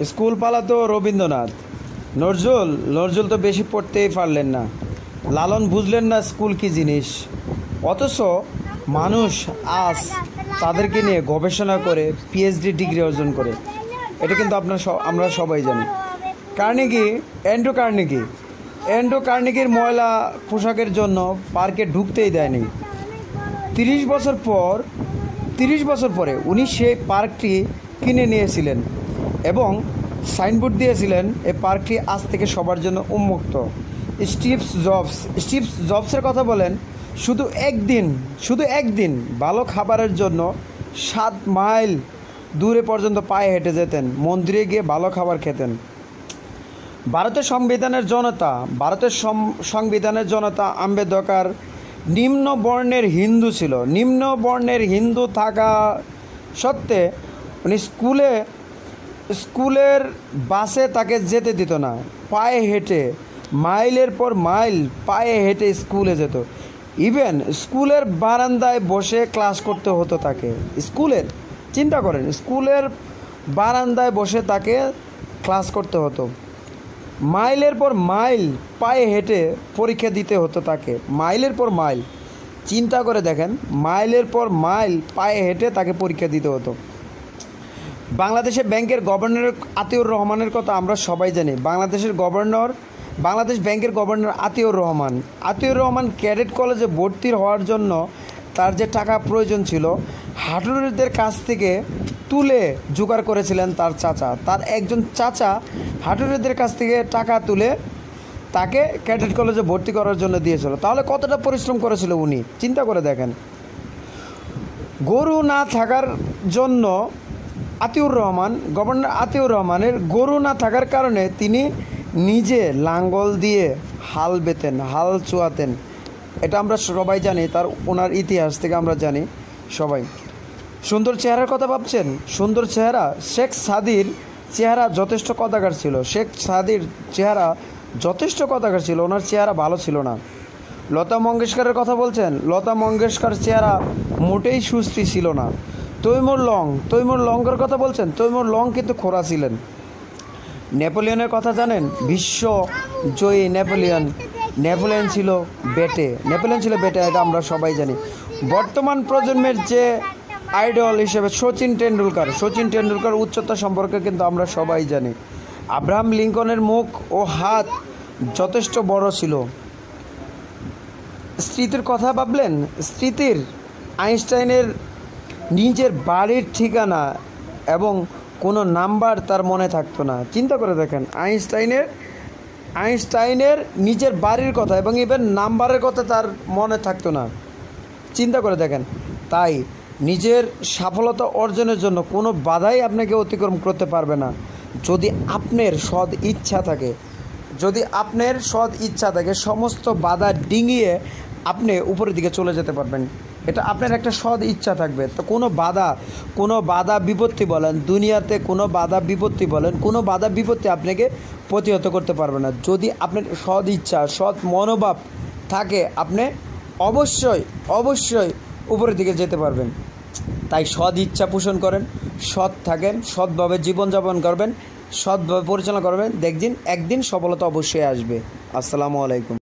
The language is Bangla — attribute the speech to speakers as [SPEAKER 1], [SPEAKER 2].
[SPEAKER 1] স্কুল পালাতো রবীন্দ্রনাথ। নজরুল তো বেশি পড়তেই পারলেন না। লালন বুঝলেন না স্কুল কী জিনিস। অথচ মানুষ আজ তাদেরকে নিয়ে গবেষণা করে পিএইচডি ডিগ্রি অর্জন করে। এটা কিন্তু আমরা সবাই জানি। অ্যান্ড্রু কার্নেগির ময়লা পোশাকের জন্য পার্কে ঢুকতেই দেয়নি। 30 বছর পরে উনি সেই পার্কটি কিনে নিয়েছিলেন এবং সাইনবোর্ড দিয়েছিলেন এই পার্কটি আজ থেকে সবার জন্য উন্মুক্ত। স্টিভ জবসের কথা বলেন, শুধু একদিন ভালো খাবারের জন্য 7 মাইল দূরে পর্যন্ত পায়ে হেঁটে যেতেন, মন্দিরে গিয়ে ভালো খাবার খেতেন। ভারতের সংবিধানের জনতা আম্বেদকর নিম্ন বর্ণের হিন্দু ছিল। নিম্ন বর্ণের হিন্দু থাকা সত্ত্বে উনি স্কুলের বাসে তাকে যেতে দিত না। পায়ে হেঁটে মাইলের পর মাইল পায়ে হেঁটে স্কুলে যেত। ইভেন স্কুলের বারান্দায় বসে ক্লাস করতে হতো তাকে। চিন্তা করেন, স্কুলের বারান্দায় বসে তাকে ক্লাস করতে হতো। মাইলের পর মাইল পায়ে হেঁটে পরীক্ষা দিতে হতো তাকে। মাইলের পর মাইল, চিন্তা করে দেখেন, মাইলের পর মাইল পায়ে হেঁটে তাকে পরীক্ষা দিতে হতো। বাংলাদেশের ব্যাংকের গভর্নর আতিউর রহমানের কথা আমরা সবাই জানি। বাংলাদেশ ব্যাংকের গভর্নর আতিউর রহমান ক্যাডেট কলেজে ভর্তি হওয়ার জন্য তার যে টাকা প্রয়োজন ছিল হাটুরিদের কাছ থেকে তুলে জোগাড় করেছিলেন তার একজন চাচা হাটুরিদের কাছ থেকে টাকা তুলে তাকে ক্যাডেট কলেজে ভর্তি করার জন্য দিয়েছিল। তাহলে কতটা পরিশ্রম করেছিল উনি, চিন্তা করে দেখেন। গরু না থাকার জন্য গভর্নর আতিউর রহমানের গরু না থাকার কারণে তিনি নিজে লাঙ্গল দিয়ে হাল বেতেন, হাল চুয়াতেন। এটা আমরা সবাই জানি, ওনার ইতিহাস থেকে আমরা জানি সবাই। সুন্দর চেহারার কথা ভাবছেন, সুন্দর চেহারা। শেখ সাদির চেহারা যথেষ্ট কদাকার ছিল, ওনার চেহারা ভালো ছিল না। লতা মঙ্গেশকরের কথা বলছেন, লতা মঙ্গেশকর চেহারা মোটেই সুশ্রী ছিল না। তৈমুর লংকের কথা বলছেন, তৈমুর লং কিন্তু খোরা ছিলেন। নেপোলিয়নের কথা জানেন, বিশ্বজয়ী নেপোলিয়ন ছিল বেটে, এটা আমরা সবাই জানি। বর্তমান প্রজন্মের যে আইডল হিসেবে সচিন টেন্ডুলকার উচ্চতা সম্পর্কে কিন্তু আমরা সবাই জানি। আব্রাহাম লিঙ্কনের মুখ ও হাত যথেষ্ট বড় ছিল। স্মৃতির কথা ভাবলেন, আইনস্টাইনের নিজের বাড়ির ঠিকানা এবং কোনো নাম্বার তার মনে থাকতো না। চিন্তা করে দেখেন, আইনস্টাইনের নিজের বাড়ির কথা এবং ইভেন নাম্বারের কথা তার মনে থাকতো না। চিন্তা করে দেখেন। তাই নিজের সফলতা অর্জনের জন্য কোনো বাধাই আপনাকে অতিক্রম করতে পারবে না যদি আপনার সৎ ইচ্ছা থাকে। সমস্ত বাধা ডিঙিয়ে আপনি উপরের দিকে চলে যেতে পারবেন। এটা আপনার একটা সৎ ইচ্ছা থাকবে। তো কোনো বাধা বিপত্তি বলেন, দুনিয়াতে কোনো বাধা বিপত্তি আপনাকে প্রতিহত করতে পারবে না। যদি আপনার সৎ ইচ্ছা, সৎ মনোভাব থাকে, আপনি অবশ্যই উপরের দিকে যেতে পারবেন। তাই সৎ ইচ্ছা পোষণ করেন, সৎ থাকেন, সৎভাবে জীবনযাপন করবেন, সৎভাবে পরিচালনা করবেন, দেখবেন একদিন সফলতা অবশ্যই আসবে। আসসালামু আলাইকুম।